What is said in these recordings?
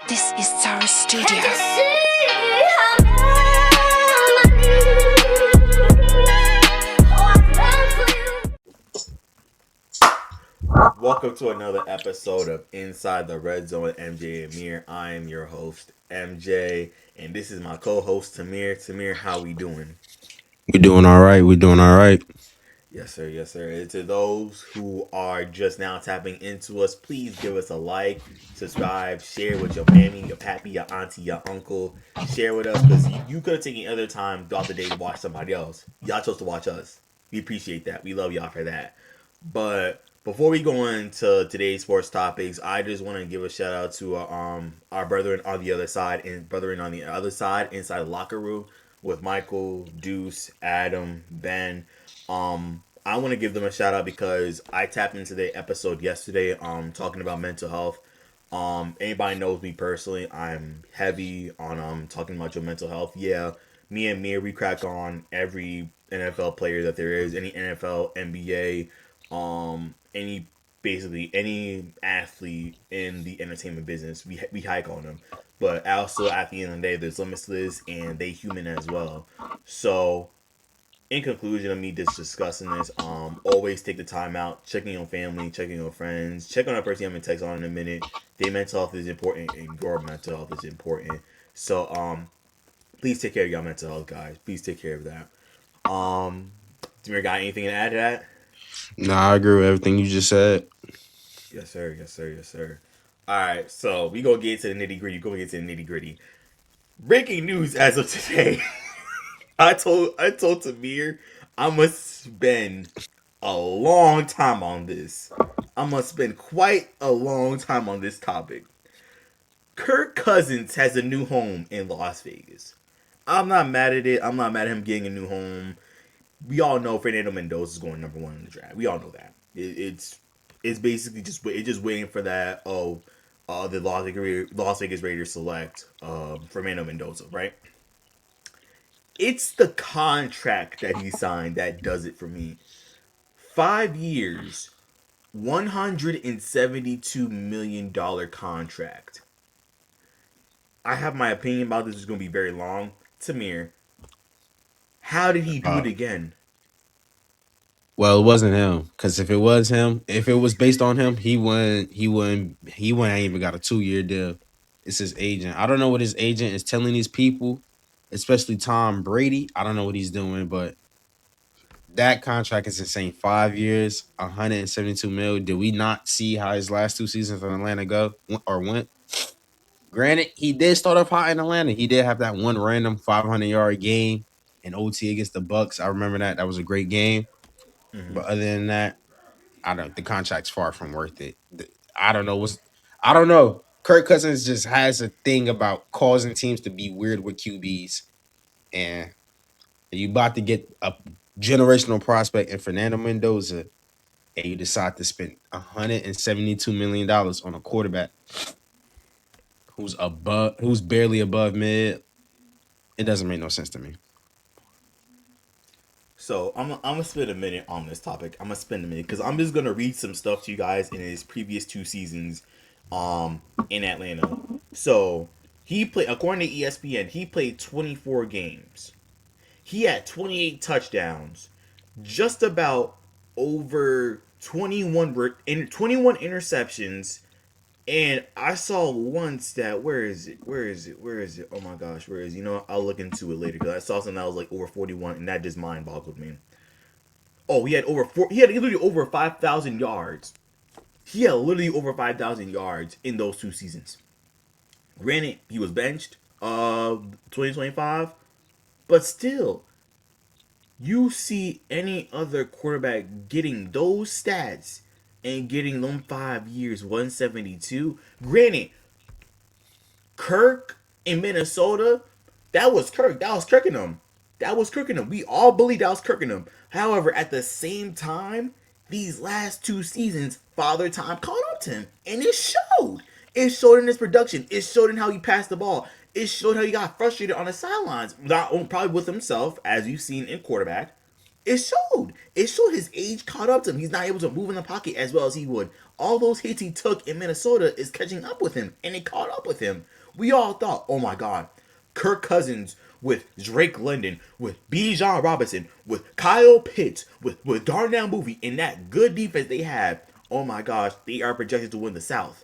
This is our studio. Welcome to another episode of Inside the Red Zone with MJ and Meer. I am your host, MJ, and this is my co-host, Tamir. Tamir, how we doing? We're doing all right. We're doing all right. Yes, sir. Yes, sir. And to those who are just now tapping into us, please give us a like, subscribe, share with your family, your pappy, your auntie, your uncle. Share with us because you could have taken other time throughout the day to watch somebody else. Y'all chose to watch us. We appreciate that. We love y'all for that. But before we go into today's sports topics, I just want to give a shout out to our brethren on the other side and brethren on the other side inside the locker room with Michael, Deuce, Adam, Ben. I want to give them a shout out because I tapped into the episode yesterday talking about mental health. Anybody knows me personally, I'm heavy on talking about your mental health. Yeah, me and Meer, we crack on every NFL player that there is, any NFL, NBA, any basically any athlete in the entertainment business. We hike on them, but also at the end of the day, there's limits to this, and they human as well. So in conclusion of me just discussing this, always take the time out, checking on family, checking on friends, check on a person you haven't texted on in a minute. Their mental health is important, and your mental health is important. So, please take care of your mental health, guys. Please take care of that. Demir, got anything to add to that? Nah, I agree with everything you just said. Yes, sir. Yes, sir. Yes, sir. All right, so we gonna get to the nitty gritty. Go get to the nitty gritty. Breaking news as of today. I told Tamir I must spend a long time on this. I must spend quite a long time on this topic. Kirk Cousins has a new home in Las Vegas. I'm not mad at it. I'm not mad at him getting a new home. We all know Fernando Mendoza is going number one in the draft. We all know that. It's basically just waiting for that. The Las Vegas Raiders select Fernando Mendoza, right? It's the contract that he signed that does it for me. 5 years, $172 million contract. I have my opinion about this. Is going to be very long. Tamir, how did he do Uh, it again? well, it wasn't him. Because if it was him, if it was based on him, he wouldn't even got a 2 year deal. It's his agent. I don't know what his agent is telling these people, especially Tom Brady. I don't know what he's doing, but that contract is insane. 5 years, 172 mil. Did we not see how his last 2 seasons in Atlanta go or went? Granted, he did start off hot in Atlanta. He did have that one random 500-yard game in OT against the Bucks. I remember that. That was a great game. Mm-hmm. But other than that, I don't. The contract's far from worth it. I don't know what's. I don't know. Kirk Cousins just has a thing about causing teams to be weird with QBs, and you about to get a generational prospect in Fernando Mendoza, and you decide to spend $172 million on a quarterback who's barely above mid. It doesn't make no sense to me. So I'm gonna spend a minute on this topic. I'm gonna spend a minute because I'm just gonna read some stuff to you guys in his previous 2 seasons, in Atlanta. So he played, according to ESPN, he played 24 games. He had 28 touchdowns, just about over 21 interceptions, and I saw one stat. Where is it? Where is it? Where is it? Oh my gosh, where is it? You know, I'll look into it later because I saw something that was like over 41, and that just mind boggled me. Oh, he had over four. He had literally over 5,000 yards. He had literally over 5,000 yards in those 2 seasons. Granted, he was benched, 2025, but still, you see any other quarterback getting those stats and getting them 5 years, 172. Granted, Kirk in Minnesota, that was Kirk. That was Kirk in them. That was Kirk in them. We all believe that was Kirk in them. However, at the same time, these last 2 seasons, Father Time caught up to him, and it showed. It showed in his production. It showed in how he passed the ball. It showed how he got frustrated on the sidelines, not probably with himself, as you've seen in quarterback. It showed. It showed his age caught up to him. He's not able to move in the pocket as well as he would all those hits he took in Minnesota is catching up with him, and it caught up with him. We all thought, oh my God, Kirk Cousins with Drake London, with Bijan Robinson, with Kyle Pitts, with Darnell Movie, and that good defense they have. Oh my gosh, they are projected to win the South.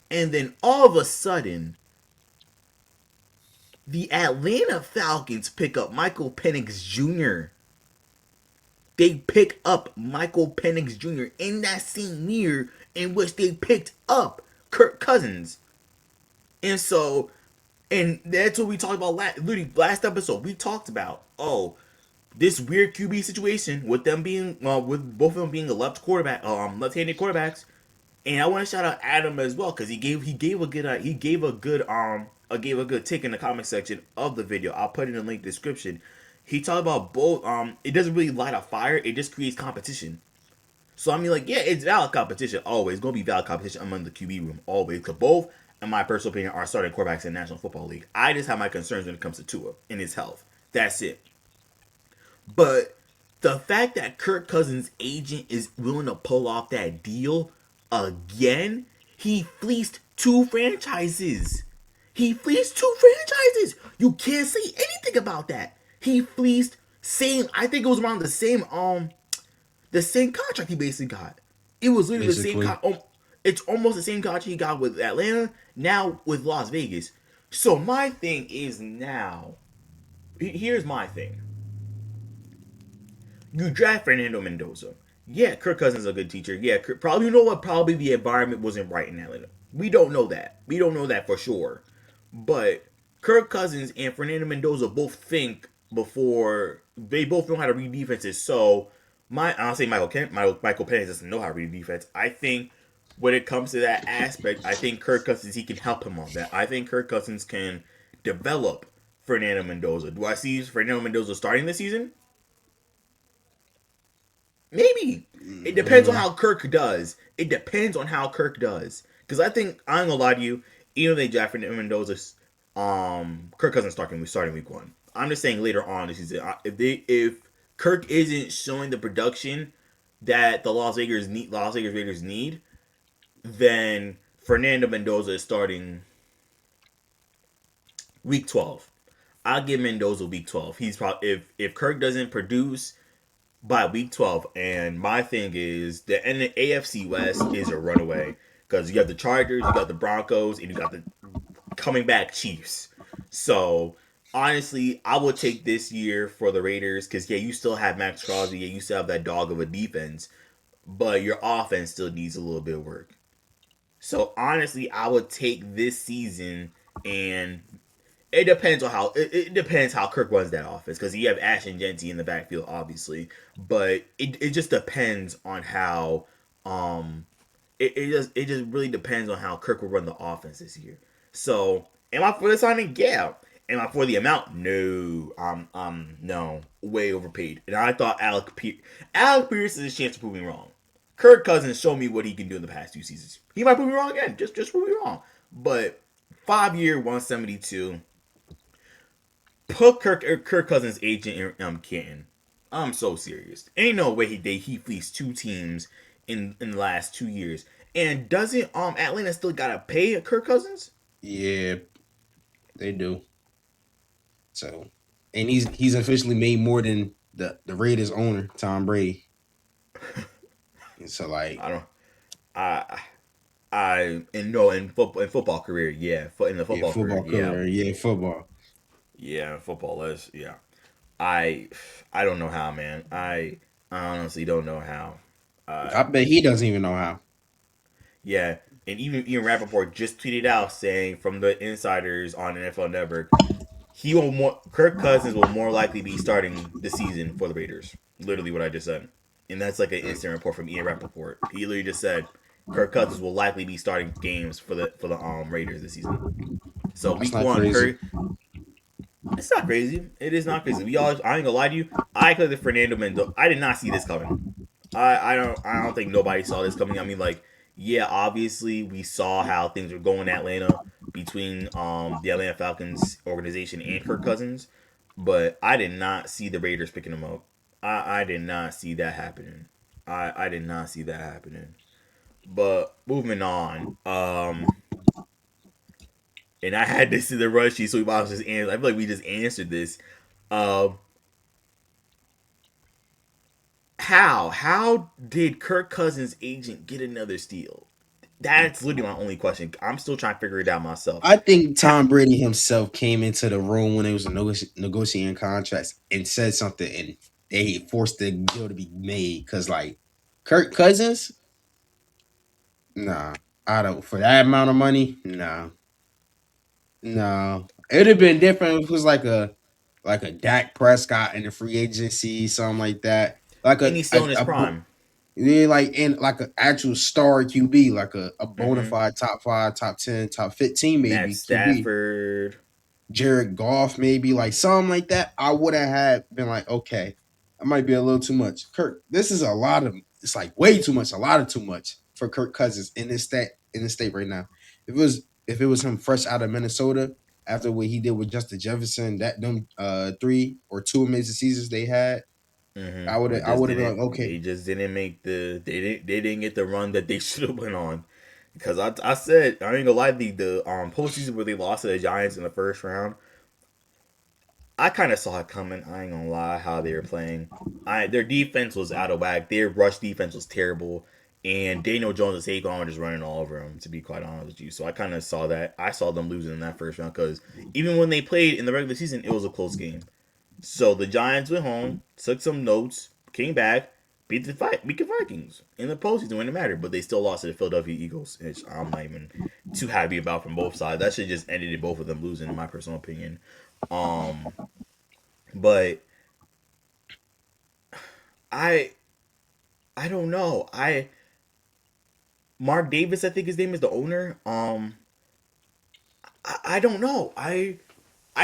And then all of a sudden, the Atlanta Falcons pick up Michael Penix Jr. They pick up Michael Penix Jr. in that same year in which they picked up Kirk Cousins. And so, and that's what we talked about literally last episode. We talked about, oh, this weird QB situation with them being, with both of them being a left-handed quarterbacks. And I want to shout out Adam as well because he gave a good take in the comment section of the video. I'll put it in the link description. He talked about both. It doesn't really light a fire. It just creates competition. So I mean, like, yeah, it's valid competition always. It's gonna be valid competition among the QB room always. Because both, in my personal opinion, are starting quarterbacks in the National Football League. I just have my concerns when it comes to Tua and his health. That's it. But the fact that Kirk Cousins' agent is willing to pull off that deal again, he fleeced two franchises. He fleeced two franchises. You can't say anything about that. He fleeced same. I think it was around the same contract he basically got. It was literally the same. basically. It's almost the same contract he got with Atlanta now with Las Vegas. So my thing is now. Here's my thing. You draft Fernando Mendoza. Yeah, Kirk Cousins is a good teacher. Yeah, probably, you know what? Probably the environment wasn't right in Atlanta. We don't know that. We don't know that for sure. But Kirk Cousins and Fernando Mendoza both think before they both know how to read defenses. So I'll say Michael Penix doesn't know how to read defense. I think when it comes to that aspect, I think Kirk Cousins he can help him on that. I think Kirk Cousins can develop Fernando Mendoza. Do I see Fernando Mendoza starting this season? Maybe. It depends on how Kirk does. It depends on how Kirk does. Because I think I ain't gonna lie to you, even if they draft Mendoza, Kirk Cousins starting week one. I'm just saying later on this season, if Kirk isn't showing the production that the Las Vegas Raiders need, then Fernando Mendoza is starting week 12. I'll give Mendoza week 12. He's probably if Kirk doesn't produce by week 12. And my thing is the AFC West is a runaway because you have the Chargers, you got the Broncos, and you got the coming back Chiefs. So honestly, I would take this year for the Raiders because yeah, you still have Max Crosby, yeah, you still have that dog of a defense, but your offense still needs a little bit of work. So honestly, I would take this season, and it depends how Kirk runs that offense because you have Ashton Genty in the backfield, obviously, but it just depends on how it just really depends on how Kirk will run the offense this year. So am I for the signing? Yeah. Am I for the amount? No. No, way overpaid. And I thought Alec Pierce is a chance to prove me wrong. Kirk Cousins showed me what he can do in the past 2 seasons. He might prove me wrong again. Just prove me wrong. But 5 year 172. Put Kirk Cousins agent in Canton. I'm so serious. Ain't no way he fleeced two teams in the last 2 years. And doesn't Atlanta still gotta pay Kirk Cousins? Yeah, they do. So, and he's officially made more than the Raiders owner Tom Brady. And so like I don't. I and no in football career, yeah. In the yeah, football career, football yeah, career, yeah, football. yeah. Football is yeah. I I don't know how, man. I honestly don't know how. I bet he doesn't even know how. Yeah, and even Ian Rappaport just tweeted out saying from the insiders on NFL Network, Kirk Cousins will more likely be starting the season for the Raiders. Literally what I just said, and that's like an instant report from Ian Rappaport. He literally just said Kirk Cousins will likely be starting games for the Raiders this season. So That's week not one, crazy. Kirk. It's not crazy. It is not crazy. I ain't gonna lie to you. I could have Fernando Mendoza. I did not see this coming. I don't think nobody saw this coming. I mean, like, yeah, obviously we saw how things were going in Atlanta between the Atlanta Falcons organization and Kirk Cousins, but I did not see the Raiders picking him up. I did not see that happening. I did not see that happening. But moving on. And I had this in the run sheet, so we might as well just answer. I feel like we just answered this. Um, how did Kirk Cousins agent get another steal? That's literally my only question. I'm still trying to figure it out myself. I think Ha- Tom Brady himself came into the room when it was negotiating contracts and said something, and they forced the deal to be made. Because like Kirk Cousins, nah, I don't for that amount of money, nah, no. It'd have been different if it was like a Dak Prescott in the free agency, something like that. Like and he's still in his prime. yeah, like in like an actual star QB, like a bona Mm-hmm. fide top five, top 10, top 15, Matt maybe QB. Stafford. Jared Goff, maybe like something like that, I would have had been like, okay, that might be a little too much. Kirk, this is a lot of it's like way too much, a lot of too much for Kirk Cousins in this state right now. If it was him fresh out of Minnesota after what he did with Justin Jefferson, that them 3 or 2 amazing seasons they had, Mm-hmm. It I just would have been didn't. like, okay. They just didn't make the. They didn't get the run that they should have went on. Because I said I ain't gonna lie, the postseason where they lost to the Giants in the first round, I kind of saw it coming. I ain't gonna lie how they were playing. Their defense was out of whack. Their rush defense was terrible, and Daniel Jones and Saquon were just running all over them. To be quite honest with you, so I kind of saw that. I saw them losing in that first round because even when they played in the regular season, it was a close game. So the Giants went home, took some notes, came back, beat the Vikings in the postseason when it mattered, but they still lost to the Philadelphia Eagles, which I'm not even too happy about from both sides. That should just ended in both of them losing, in my personal opinion. Um, but I I don't know. Mark Davis, I think his name is the owner. I don't know. I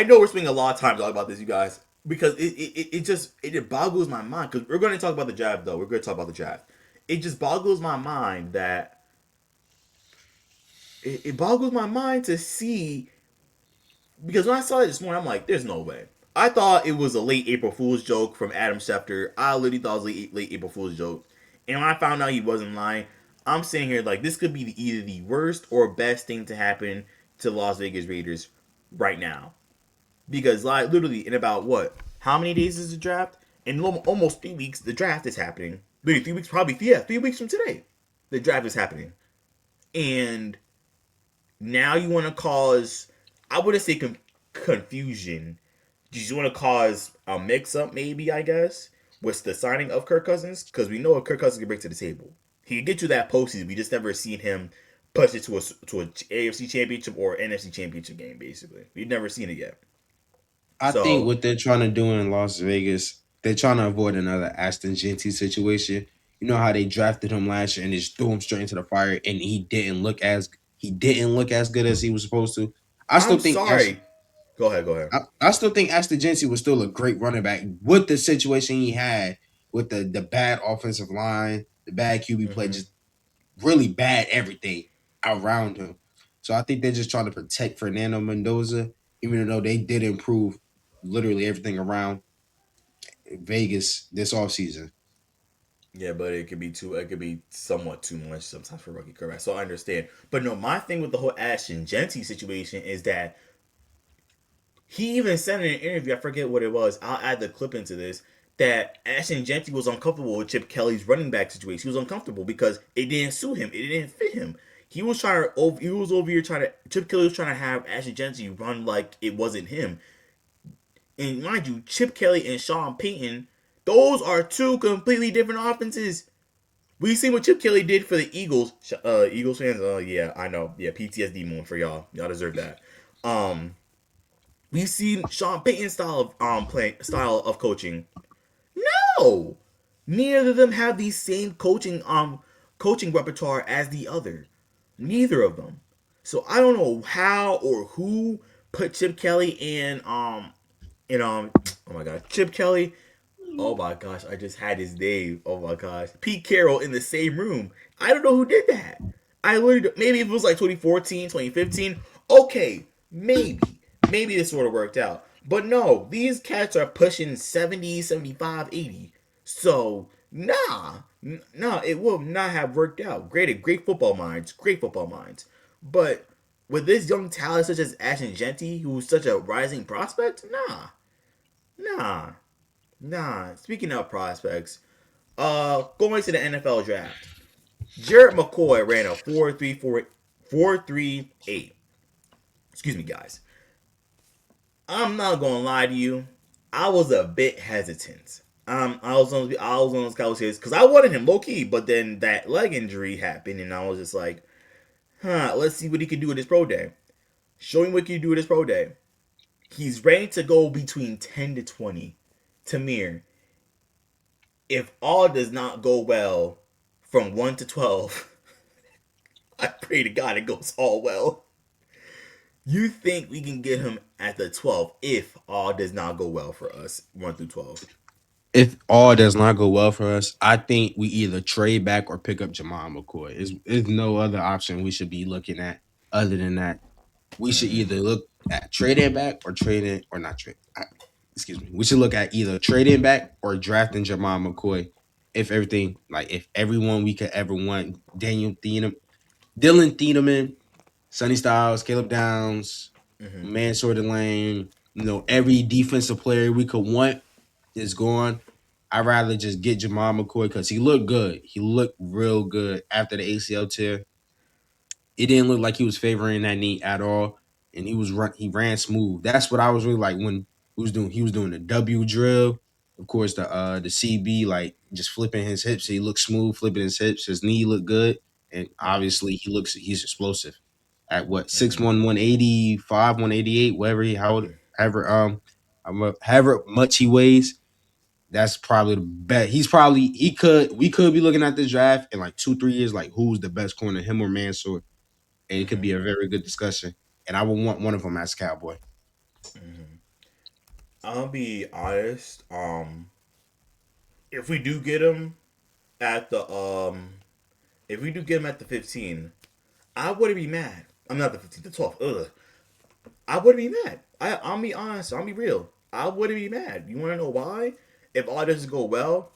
know we're spending a lot of time talking about this, you guys, because it just it boggles my mind. Because we're going to talk about the draft, though. We're going to talk about the draft. It just boggles my mind that it boggles my mind to see, because when I saw it this morning, I'm like, there's no way. I thought it was a late April Fool's joke from Adam Schefter. I literally thought it was late April Fool's joke. And when I found out he wasn't lying, I'm sitting here like this could be either the worst or best thing to happen to the Las Vegas Raiders right now. Because like literally in about what? How many days is the draft? In almost 3 weeks, the draft is happening. Literally 3 weeks, probably, yeah, 3 weeks from today, the draft is happening. And now you want to cause, I wouldn't say confusion. Do you want to cause a mix up, maybe, I guess, with the signing of Kirk Cousins? Because we know what Kirk Cousins can bring to the table. He can get you that postseason. We just never seen him push it to a AFC championship or NFC championship game, basically. We've never seen it yet. I think So what they're trying to do in Las Vegas, they're trying to avoid another Aston Genty situation. You know how they drafted him last year and just threw him straight into the fire, and he didn't look as good as he was supposed to. I I'm still think Ashton, sorry. Go ahead, go ahead. I still think Aston Genty was still a great running back with the situation he had with the bad offensive line, the bad QB play, Mm-hmm. just really bad everything around him. So I think they're just trying to protect Fernando Mendoza, even though they did improve literally everything around Vegas this offseason. Yeah, but it could be too. It could be somewhat too much sometimes for rookie quarterback. So I understand. But no, my thing with the whole Ashton Genty situation is that he even said in an interview, I forget what it was. I'll add the clip into this. That Ashton Genty was uncomfortable with Chip Kelly's running back situation. He was uncomfortable because it didn't suit him. It didn't fit him. He was trying to. He was over here trying to. Chip Kelly was trying to have Ashton Genty run like it wasn't him. And mind you, Chip Kelly and Sean Payton, those are two completely different offenses. We seen what Chip Kelly did for the Eagles. Eagles fans, yeah, I know. Yeah, PTSD moment for y'all. Y'all deserve that. Um, we've seen Sean Payton's style of coaching. No, neither of them have the same coaching repertoire as the other. Neither of them. So I don't know how or who put Chip Kelly and oh my god, Chip Kelly. Oh my gosh, I just had his name. Oh my gosh, Pete Carroll in the same room. I don't know who did that. I literally, maybe if it was like 2014, 2015. Okay, maybe this would have worked out. But no, these cats are pushing 70, 75, 80. So Nah, nah, it will not have worked out. Great football minds, great football minds. But with this young talent such as Ashton Genty, who's such a rising prospect, nah, nah. Speaking of prospects, going to the NFL draft, Jared McCoy ran a 4.38. Excuse me, guys. I'm not gonna lie to you. I was a bit hesitant. I was on those Cowboys because I wanted him low key, but then that leg injury happened, and I was just like, let's see what he can do at his pro day. Show him what he can do at his pro day. He's ready to go between 10 to 20. To Meer, if all does not go well from 1 to 12, I pray to God it goes all well. You think we can get him at the 12 if all does not go well for us 1 through 12? If all does not go well for us, I think we either trade back or pick up Jamal McCoy. There's no other option we should be looking at other than that. We should Mm-hmm. either look at trading back or trading or not trade. Excuse me. We should look at either trading back or drafting Jamal McCoy. If everything, like if everyone we could ever want, Dylan Thieneman, Sonny Styles, Caleb Downs, Mm-hmm. Mansour Lane, every defensive player we could want is gone. I'd rather just get Jamal McCoy because he looked good. He looked real good after the ACL tear. It didn't look like he was favoring that knee at all, and he ran smooth. That's what I was really like when he was doing. He was doing the W drill, of course the CB like just flipping his hips. He looked smooth, flipping his hips. His knee looked good, and Mm-hmm. obviously he's explosive at what six Mm-hmm. one 185 188 whatever however much he weighs. That's probably the best. We could be looking at this draft in like 2 3 years, like who's the best corner, him or Mansour, and it could Mm-hmm. be a very good discussion. And I would want one of them as Cowboy. Mm-hmm. I'll be honest. If we do get him at the if we do get him at the 15, I wouldn't be mad. I'm not the 15, the 12. Ugh. I wouldn't be mad. I'll be honest. I'll be real. I wouldn't be mad. You want to know why? If all doesn't go well,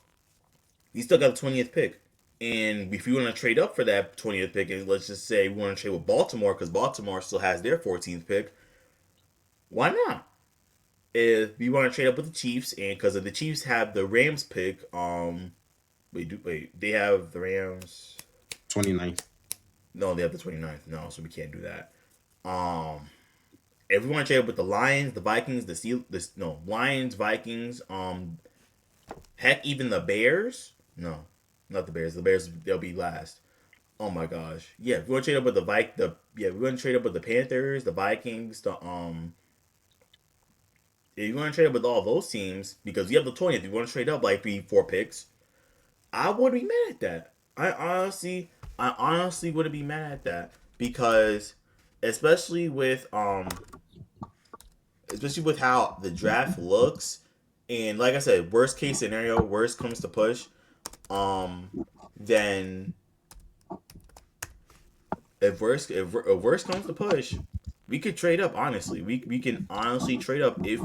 you still got the 20th pick. And if you want to trade up for that 20th pick, and let's just say we want to trade with Baltimore because Baltimore still has their 14th pick, why not? If you want to trade up with the Chiefs, and because the Chiefs have the Rams pick, they have the Rams. 29th. No, they have the 29th. No, so we can't do that. If we want to trade up with the Lions, the Vikings, Lions, Vikings, heck, even the Bears. No, not the Bears. The Bears they'll be last. Oh my gosh. Yeah, if we want to trade up with we want to trade up with the Panthers, the Vikings, if you want to trade up with all those teams because you have the 20th, if you want to trade up like 3 4 picks, I wouldn't be mad at that. I honestly wouldn't be mad at that because especially with especially with how the draft looks, and like I said, worst case scenario, worst comes to push, um, then if worst comes to push, we could trade up. Honestly, we can honestly trade up if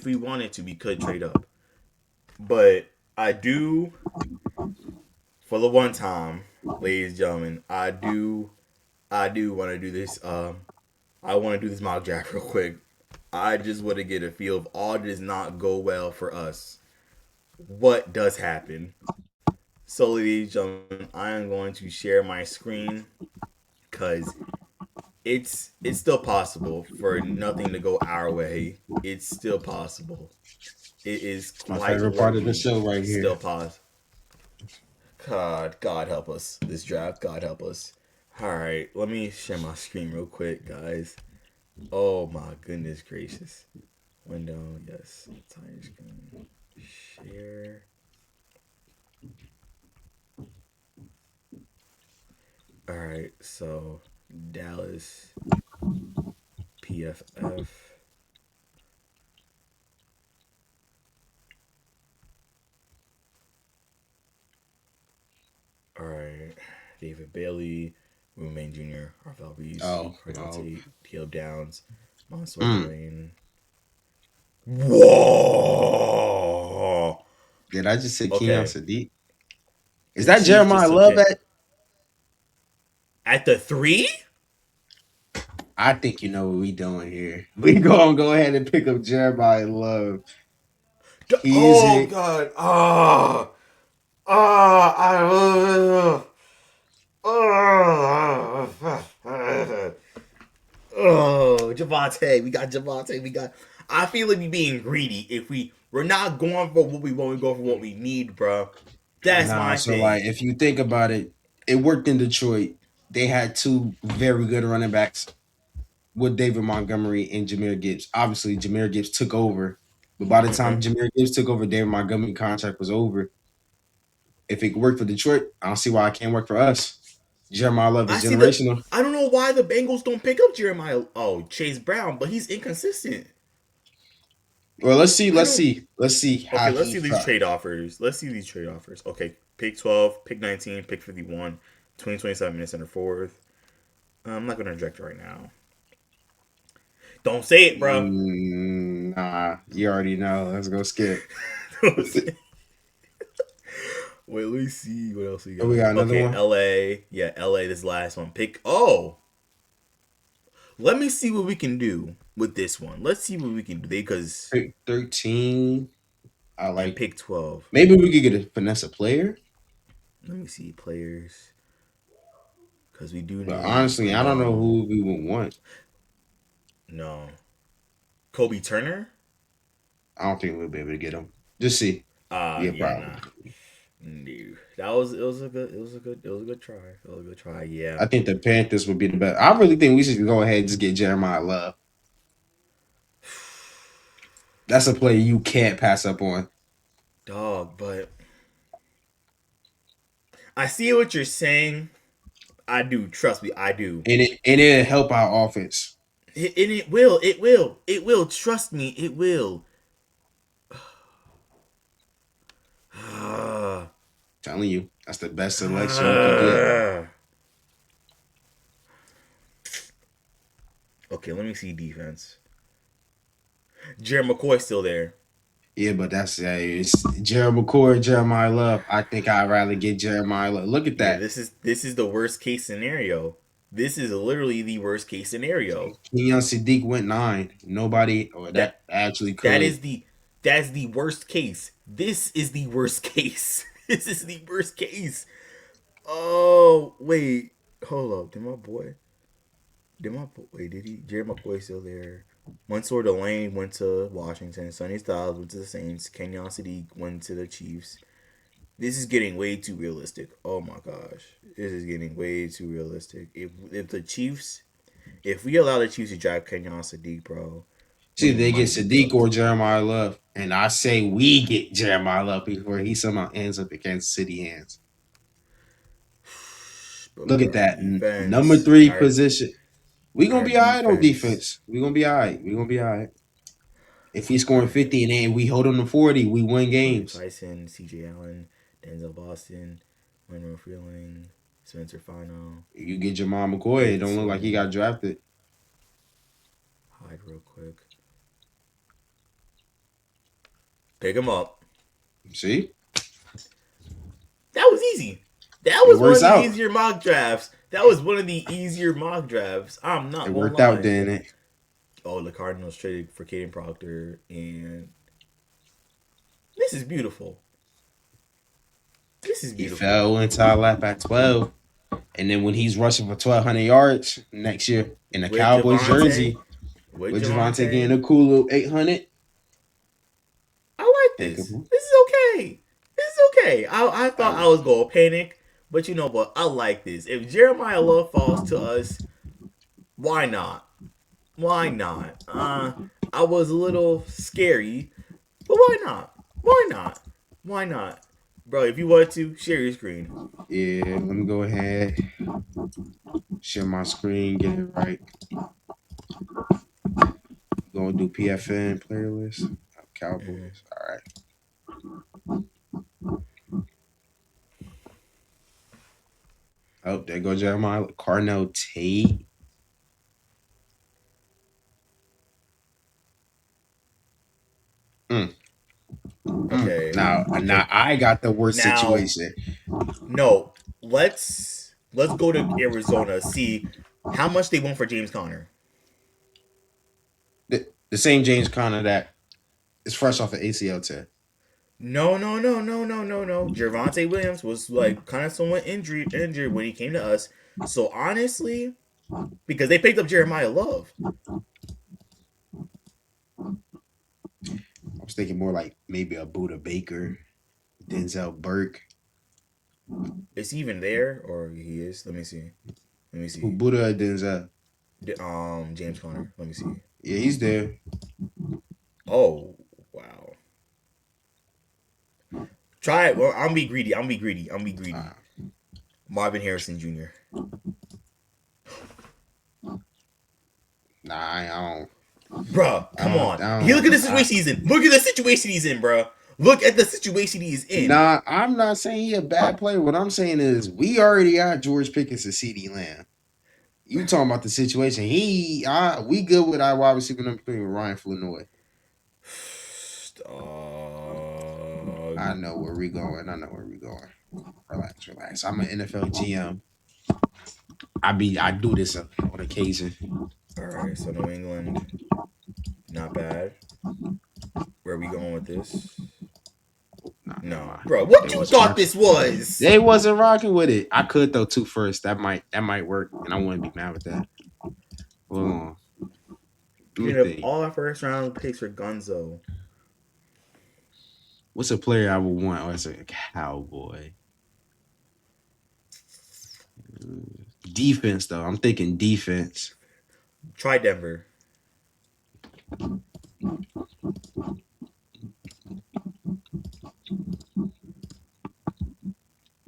we wanted to, we could trade up. But I do, for the one time, ladies and gentlemen, I do want to do this. I want to do this mock draft real quick. I just want to get a feel of all does not go well for us. What does happen? So, ladies and gentlemen, I am going to share my screen because it's still possible for nothing to go our way. It's still possible. It is It's my quite favorite part of the literally show right still here. possible. God help us. This draft, God help us. All right, let me share my screen real quick, guys. Oh my goodness gracious. Window, yes. Entire screen. Share. All right, so Dallas PFF. All right, David Bailey, Rumain Jr., Arvel Reese, Oh, Cordell oh. Tate, Caleb Downs, Monsoor Mm. Delane. Whoa! Did I just say Kenyon Okay, Sadiq? Is the that Chiefs just Jeremiah took Love it at? at the three. I think you know what we doing here. We go ahead and pick up Jeremiah Love. He's Oh it. God! Ah, I. Oh, Javante, we got Javante. We got. I feel like we being greedy if we're not going for what we want. We go for what we need, bro. That's Nah, my so thing. like if you think about it, it worked in Detroit. They had two very good running backs with David Montgomery and Jameer Gibbs. Obviously, Jameer Gibbs took over, but by the Hmm. time Jameer Gibbs took over, David Montgomery contract was over. If it worked for Detroit, I don't see why it can't work for us. Jeremiah Love I is see the. generational. I don't know why the Bengals don't pick up Jeremiah. Oh, Chase Brown, but he's inconsistent. Well, let's see, I let's don't. see, let's see Okay, how let's he see these felt. trade offers. Let's see these trade offers. Okay, pick 12, pick 19, pick 51, 20, 27 minutes under fourth. I'm not going to inject it right now. Don't say it, bro. Nah, you already know. Let's go skip. Don't say it. Wait, let me see what else we Oh, we got. got another Okay, one. LA. Yeah, LA, this last one. Pick. Oh, let me see what we can do with this one. Let's see what we can do. Because. Pick 13. I And like. pick 12. Maybe we could get a finesse player. Let me see. Players. Because we do But need. honestly, I don't know No. who we would want. No. Kobe Turner? I don't think we'll be able to get him. Just see. Yeah, Yeah, probably. nah. No. That was it was a good it was a good try. It was a good try, yeah. I think the Panthers would be the best. I really think we should go ahead and just get Jeremiah Love. That's a player you can't pass up on. Dog, but I see what you're saying. I do. Trust me, I do. And it'll help our offense. And it will. It will. It will. Trust me, it will. Telling you, that's the best selection we could get. Okay, let me see defense. Jerry McCoy's still there. Yeah, but that's it's Jeremy McCoy, Jeremiah Love. I think I'd rather get Jeremiah Love. Look at Yeah, that. this is the worst case scenario. This is literally the worst case scenario. Kenyon Sadiq went 9. Nobody, or That that actually that could. is the that's the worst case. This is the worst case. This is the worst case. Oh wait, hold up. Wait? Did he? Jerry McCoy still there? Mansour Delane went to Washington. Sonny Styles went to the Saints. Kenyon City went to the Chiefs. This is getting way too realistic. Oh my gosh, this is getting way too realistic. If the Chiefs, if we allow the Chiefs to draft Kenyon Sadiq, bro, See, we they get might be Sadiq cooked. or Jeremiah Love. And I say we get Jeremiah Love before he somehow ends up in Kansas City hands. But Look at bro, our that. Number defense, 3 position. We gonna our be all right on defense, defense. We gonna be all right. We gonna be all right. If he's all scoring right. 50 and then we hold him to 40, we win Malik games. Tyson, C.J. Allen, Denzel Boston, Monroe Freeling, Spencer Fino, You get Jamal McCoy, it don't look like he Davidson, got drafted. Hyde real quick. Pick him up. See? That was easy. That It was one works of the out. easier mock drafts. That was one of the easier mock drafts. I'm It not gonna worked out, lie. didn't it? Oh, the Cardinals traded for Caden Proctor, and this is beautiful. This is He beautiful. fell into our lap at 12. And then when he's rushing for 1,200 yards next year in a With Cowboys Javante, jersey, with with Javante getting Javante, a cool little 800, I like pick this. him. This is okay. This is okay. I thought I was gonna panic, but you know what? I like this. If Jeremiah Love falls to us, why not? Why not? I was a little scary, but why not? Why not? Why not? Bro, if you want to, share your screen. Yeah, let me go ahead, share my screen, get it right. Gonna do PFN player list. Mm-hmm. Cowboys. All right. Oh, there goes Jeremiah. Carnell Tate. Mm. Okay. Now I got the worst Now, situation. no. Let's go to Arizona. See how much they want for James Conner. The same James Conner that is fresh off an ACL tear. No, no, no, no, no, no, no. Javante Williams was like kind of somewhat injured when he came to us. So honestly, because they picked up Jeremiah Love, I was thinking more like maybe a Buda Baker, Denzel Burke. is he even there or he is? Let me see. Let me Who see. Buda or Denzel? James Conner. Let me see. Yeah, he's there. Oh wow. Try it. Well, I'm gonna be greedy. I'm gonna be greedy. I'm gonna be greedy. Uh, Marvin Harrison Jr. nah, I don't. Bruh, come on. I He look at the don't. situation he's in. Look at the situation he's in, bruh. Look at the situation he's in. Nah, I'm not saying he a bad player. What I'm saying is we already got George Pickens and CeeDee Lamb. You talking about the situation? We good with our wide receiver number 3 with Ryan Flanoy. I Dog. know where we going. I know where we going. Relax, relax. I'm an NFL GM. I do this on occasion. All right, so New England, not bad. Where are we going with this? Nah, never No, mind. bro. What They you wasn't thought rocking. this was? They wasn't rocking with it. I could throw two first. That might work, and I wouldn't be mad with that. Hold on. Let me Giving up think. all our first round picks for Gunzo. What's a player I would want as a cowboy? Defense though. I'm thinking defense. Try Denver.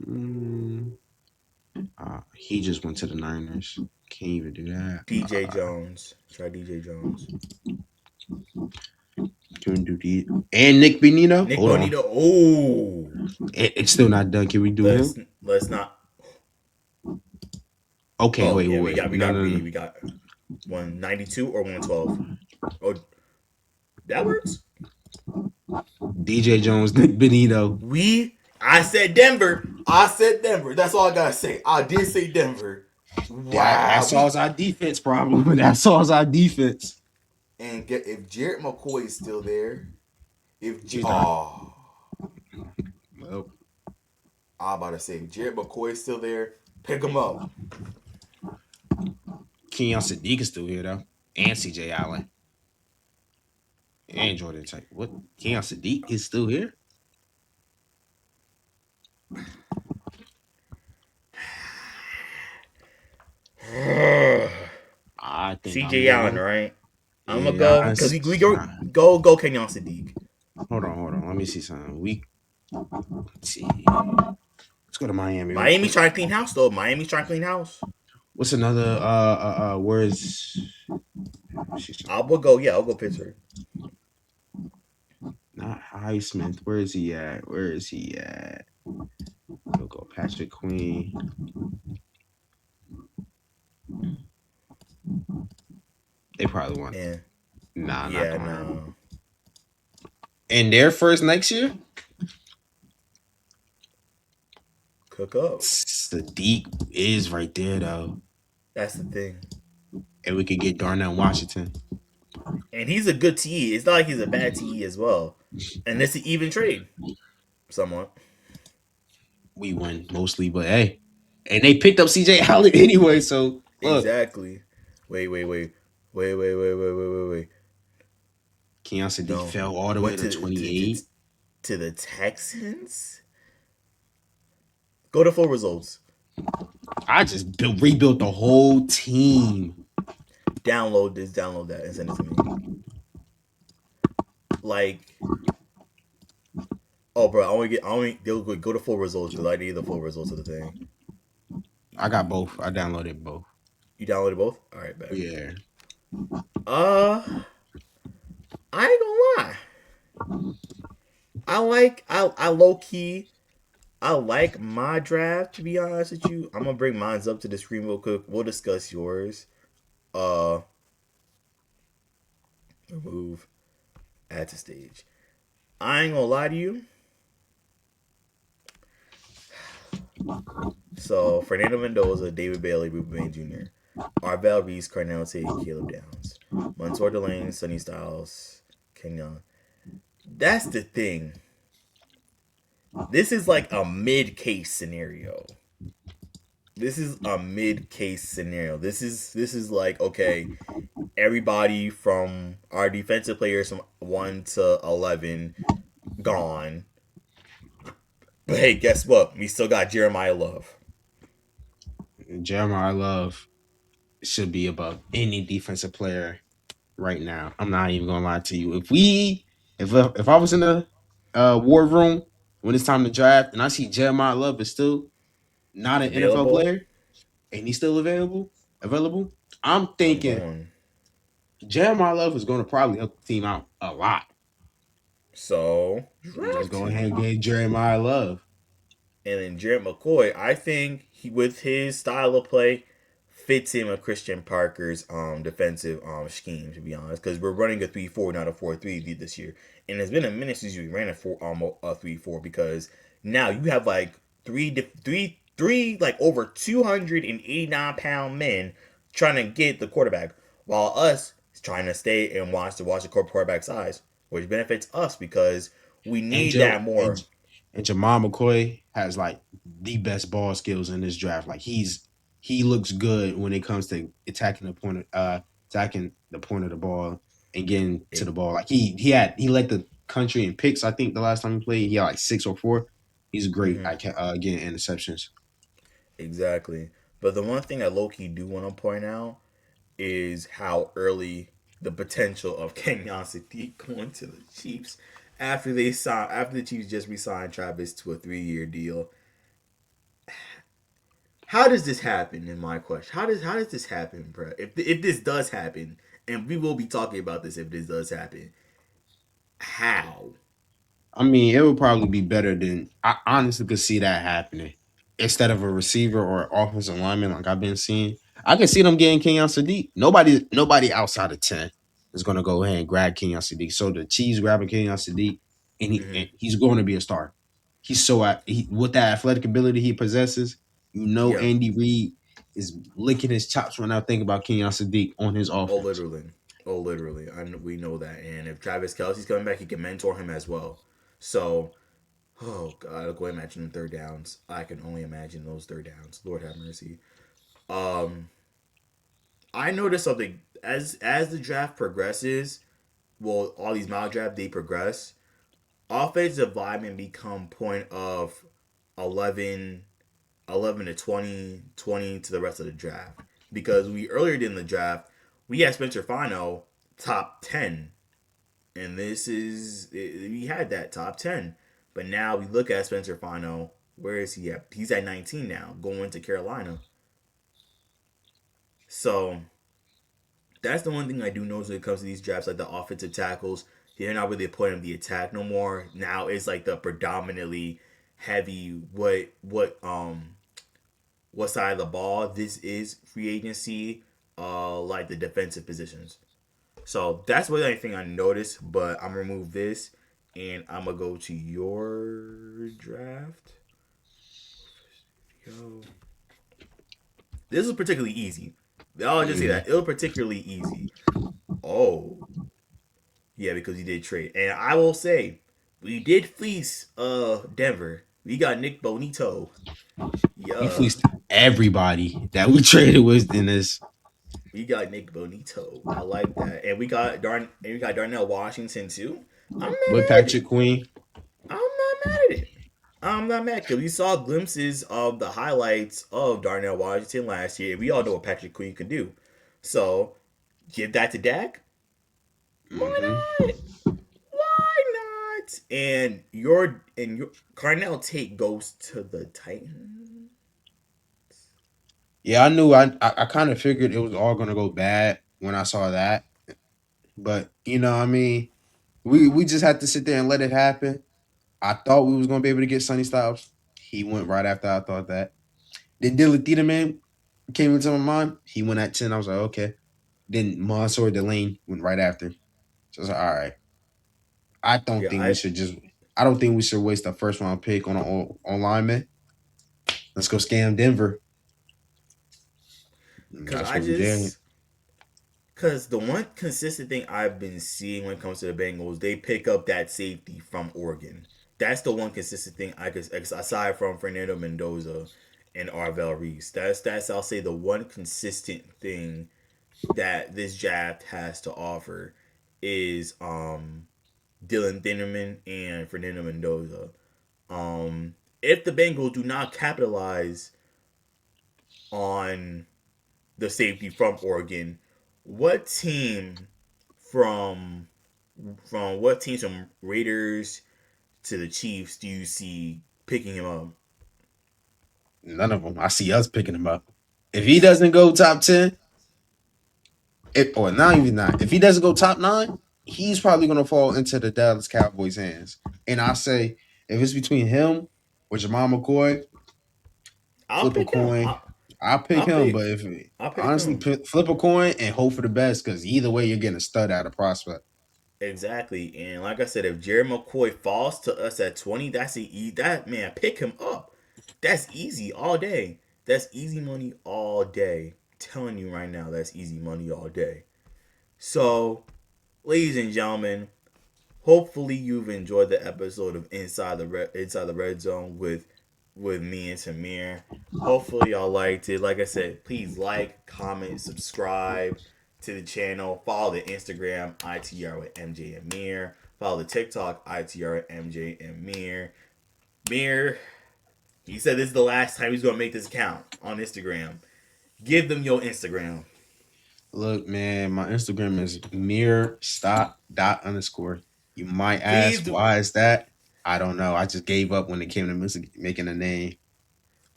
Mm, he just went to the Niners. Can't even do that. DJ Jones. Try DJ Jones. Can we do the and Nick Benito? Nick Hold on. Bonito. Oh, It's still not done. Can we do him? let's not. Okay, Oh wait, yeah, wait, wait. we No, got no, greedy. no. We got 192 or 112. Oh, that works. DJ Jones, Nick Benito. I said Denver. I said Denver. That's all I gotta say. I did say Denver. That Wow. solves our defense problem. That solves our defense. And get if Jarrett McCoy is still there. He's not. Oh, Well, I'm about to say if Jarrett McCoy is still there. Pick him up. Kenyon Sadiq is still here though, and CJ Allen and Jordan Tate. What? Kenyon Sadiq is still here? I think I'm CJ Allen, going. right? I'm gonna Yeah, go because we go Kenyon Sadiq. hold on. Let me see something. Let's see. Let's go to Miami real Miami's quick. trying to clean house though. Miami's trying to clean house. What's another? Where's? I'll go. Yeah, I'll go Pittsburgh. Not Highsmith. Where is he at? Where is he at? We'll go Patrick Queen. They probably want. And Nah, not yeah, gonna happen. no. And their first next year, Cook up. Sadiq is right there though, That's the thing. and we could get Darnell Washington. And he's a good TE. It's not like he's a bad TE as well. And it's an even trade, somewhat. We win mostly, but hey, and they picked up CJ Allen anyway. So look, Exactly. Wait. Keon Sadiq No, fell all the way went to 28. to the Texans. Go to full results. I just rebuilt the whole team. Download this, download that, and send it to me. Like, oh, bro, I only go to full results because I need the full results of the thing. I got both. I downloaded both. You downloaded both? All right, bet. Yeah. Uh, I ain't gonna lie. I low key. I like my draft to be honest with you. I'm gonna bring mine up to the screen real quick. We'll discuss yours. Uh, remove, add to stage. I ain't gonna lie to you. So Fernando Mendoza, David Bailey, Ruben Bain Jr., Arvell Reese, Carnell Tate, Caleb Downs, Montour Delane, Sonny Styles, Kenyon. That's the thing. This is like a mid case scenario. This is a mid case scenario. This is like, okay, everybody from our defensive players from 1 to 11 gone. But hey, guess what? We still got Jeremiah Love. Jeremiah Love should be above any defensive player right now. I'm not even gonna lie to you. If I was in the war room when it's time to draft and I see Jeremiah Love is still not an NFL Available. player and he's still available, I'm I'm thinking going. Jeremiah Love is going to probably help the team out a lot. So Let's draft go ahead and him. get Jeremiah Love. And then Jarrett McCoy, I think he, with his style of play, fits in with Christian Parker's defensive scheme. To be honest, because we're running a 3-4, not a 4-3 this year, and it's been a minute since we ran a 3-4 because now you have like three like over 289-pound men trying to get the quarterback, while us trying to stay and watch the quarterback size, which benefits us because we And need Joe that more. and Jamal McCoy has like the best ball skills in this draft. Like he looks good when it comes to attacking the point of the ball and getting to the ball. Like he led the country in picks. I think the last time he played, he had like 6 or 4. He's great Mm-hmm. at getting interceptions. Exactly. But the one thing I low key do want to point out is how early the potential of Kenyon Sadiq going to the Chiefs after the Chiefs just re-signed Travis to a 3-year deal. How does this happen? In my question, how does this happen, bro? If this does happen, and we will be talking about this if this does happen, how? I mean, it would probably be better than I honestly could see that happening instead of a receiver or offensive lineman like I've been seeing. I can see them getting Kenyon Sadiq. Nobody outside of 10 is going to go ahead and grab Kenyon Sadiq. So the Chiefs grabbing Kenyon Sadiq, and Mm-hmm. he's going to be a star. With that athletic ability he possesses. Yeah. Andy Reid is licking his chops when I think about Kenyon Sadiq on his Oh, offense. literally. Oh, literally. We know that. And if Travis Kelsey's coming back, he can mentor him as well. So, oh God, I'll go imagine the third downs. I can only imagine those third downs. Lord have mercy. Um, I noticed something as the draft progresses. Well, all these mock draft they progress. Offensive linemen become point of 11, 11 to 20, 20 to the rest of the draft because we earlier in the draft we had Spencer Fano top 10, and this is we had that top 10, but now we look at Spencer Fano. Where is he at? He's at 19 now, going to Carolina. So that's the one thing I do notice when it comes to these drafts, like the offensive tackles. They're not really a point of the attack no more. Now it's like the predominantly heavy what side of the ball this is free agency, like the defensive positions. So that's what I think I noticed. But I'm gonna remove this and I'm gonna go to your draft. Yo, this is particularly easy. I'll just say Mhm. that it was particularly easy. Oh, yeah, because he did trade, and I will say we did fleece Denver. We got Nick Bonito. We Yeah, fleeced everybody that we traded with in this we got Nick Bonito. I like that, and we got Darnell Washington too. I'm not with mad at it. Patrick Queen. I'm not mad at it. I'm not mad because we saw glimpses of the highlights of Darnell Washington last year. We all know what Patrick Queen could do. So give that to Dak. Why Hmm. not? Why not? And your Carnell Tate goes to the Titans. Yeah, I knew. I kind of figured it was all gonna go bad when I saw that, but I mean, we just had to sit there and let it happen. I thought we was gonna be able to get Sonny Styles. He went right after I thought that. Then Dylan Thiedemann came into my mind. He went at 10. I was like, okay. Then Mansour Delane went right after. So I was like, all right. I don't Yeah, think we should just. I don't think we should waste a first round pick on on lineman. Let's go scam Denver. cause That's I what we did. just Because the one consistent thing I've been seeing when it comes to the Bengals, they pick up that safety from Oregon. That's the one consistent thing I could, aside from Fernando Mendoza and Arvel Reese. That's I'll say the one consistent thing that this draft has to offer is Dylan Thinnerman and Fernando Mendoza. If the Bengals do not capitalize on the safety from Oregon, what team from what teams from Raiders to the Chiefs do you see picking him up? None of them. I see us picking him up. If he doesn't go top 10, or not even nine, if he doesn't go top nine, he's probably going to fall into the Dallas Cowboys' hands. And I say, if it's between him or Jamal McCoy, I'll flip a pick him. coin. I'll pick I'll him. pick But if I'll pick honestly, him. flip a coin and hope for the best because either way, you're getting a stud out of prospect. Exactly. And like I said, if Jerry McCoy falls to us at 20, that man, pick him up. That's easy all day. That's easy money all day. I'm telling you right now, that's easy money all day. So, ladies and gentlemen, hopefully you've enjoyed the episode of Inside the Red Zone with me and Samir. Hopefully y'all liked it. Like I said, please like, comment, subscribe to the channel. Follow the Instagram ITR with MJ and Meer. Follow the TikTok ITR with MJ and Meer. Meer, he said this is the last time he's gonna make this account on Instagram. Give them your Instagram. Look, man, my Instagram is mere stop dot underscore. You might Please ask, do why is that? I don't know. I just gave up when it came to music, making a name.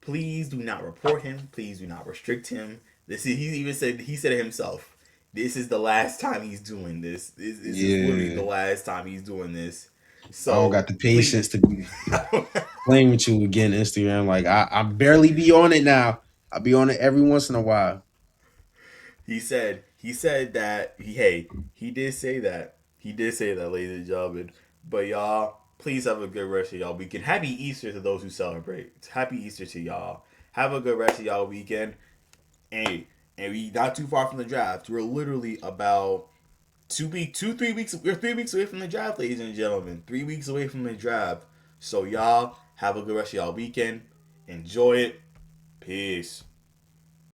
Please do not report him. Please do not restrict him. He said it himself. This is the last time he's doing this. This is literally the Yeah, last time he's doing this. I don't So got the patience please. to be playing with you again, Instagram. Like I barely be on it now. I be on it every once in a while. He said that he did say that. He did say that, ladies and gentlemen. But y'all, please have a good rest of y'all weekend. Happy Easter to those who celebrate. Happy Easter to y'all. Have a good rest of y'all weekend. And we not too far from the draft. We're literally about 3 weeks. We're 3 weeks away from the draft, ladies and gentlemen. 3 weeks away from the draft. So y'all have a good rest of y'all weekend. Enjoy it. Peace.